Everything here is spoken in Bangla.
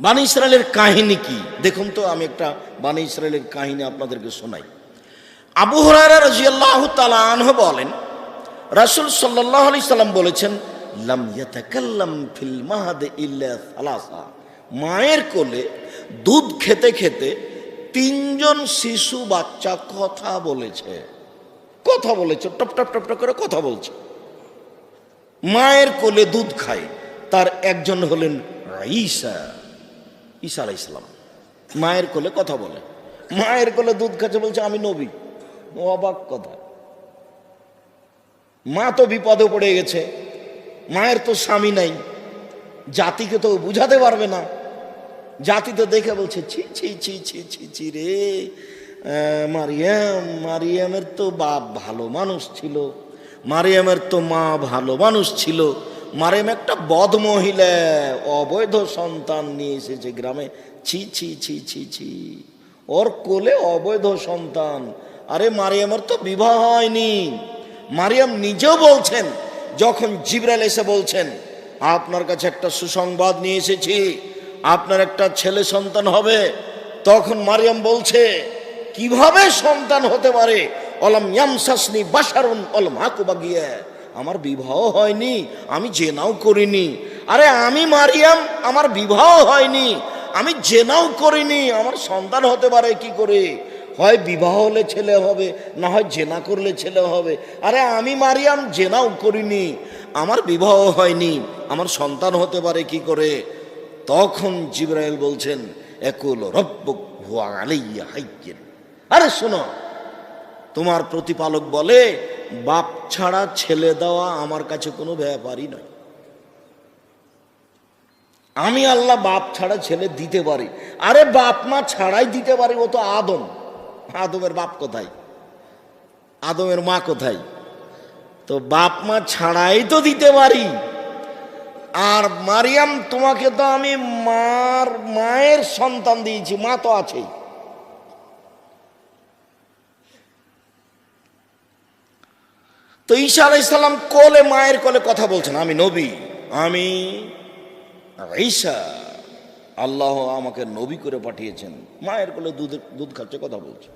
বানী ইসরায়েলের কাহিনী কি দেখুন তো। আমি একটা বানী ইসরায়েলের কাহিনী আপনাদেরকে শোনাই। আবু হুরায়রা রাদিয়াল্লাহু তাআলা আনহু বলেন, রাসূল সাল্লাল্লাহু আলাইহি সাল্লাম বলেছেন, লাম ইয়াতাকাল্লাম ফিল মাহদ ইল্লা সালাসা। মায়ের কোলে দুধ খেতে খেতে তিনজন শিশু বাচ্চা কথা বলেছে। টপ টপ টপ টপ করে কথা বলছে। মায়ের কোলে দুধ খায়। তার একজন হলেন ঈসা আলাইহিস সালাম। মায়ের কোলে কথা বলে, মায়ের কোলে দুধ খাচ্ছে, বলছে আমি নবী। অবাক কথা। মা তো বিপদে পড়ে গেছে, মায়ের তো স্বামী নাই, জাতিকে তো বুঝাতে পারবে না। জাতি তো দেখে বলছে ছি ছি ছি ছি ছি ছি রে, মারিয়ামের তো বাপ ভালো মানুষ ছিল, মারিয়ামের তো মা ভালো মানুষ ছিল। মারিয়াম একটা বদ মহিলা, অবৈধ সন্তান নিয়ে এসেছে গ্রামে। ছি ছি ছি ছি ছি, ওর কোলে অবৈধ সন্তান। আরে মারিয়ামের তো বিবাহ হয়নি। মারিয়াম নিজেও বলছেন, যখন জিবরাইল এসে বলছেন আপনার কাছে একটা সুসংবাদ নিয়ে এসেছি, আপনার একটা ছেলে সন্তান হবে, তখন মারিয়াম বলছে কিভাবে সন্তান হতে পারে? অলাম ইয়ামসাসনি বাশারুন ওয়ালাম আকু বাগিয়া, আমার বিবাহ হয়নি, আমি জেনাও করিনি। আরে আমি মারিয়াম, আমার বিবাহ হয়নি, আমি জেনাও করিনি, আমার সন্তান হতে পারে কি করে? হয় বিবাহ হলে ছেলে হবে, না হয় জেনা করলে ছেলে হবে। আরে আমি মারিয়াম জেনাও করিনি, আমার বিবাহ হয়নি, আমার সন্তান হতে পারে কি করে? তখন জিবরাইল বলছেন একুল রব্বুক হুয়া আলাইয়া হাইয়্যিন। আরে শোনো, তোমার প্রতিপালক বলে বাপ ছাড়া ছেলে দেওয়া আমার কাছে কোনো ব্যাপারই নয়। আমি আল্লাহ বাপ ছাড়া ছেলে দিতে পারি। আরে বাপ মা ছাড়াই দিতে পারি, ও তো আদম। আদমের বাপ কোথায়? আদমের মা কোথায়? তো বাপ মা ছাড়াই তো দিতে পারি। আর মারিয়াম তোমাকে তো আমি মায়ের সন্তান দিয়েছি, মা তো আছেই। তো ঈসা আলাইহিস সালাম কোলে, মায়ের কোলে কথা বলছেন, আমি নবী, আমি ঈসা, আল্লাহ আমাকে নবী করে পাঠিয়েছেন। মায়ের কোলে দুধ খাচ্ছে, কথা বলছে।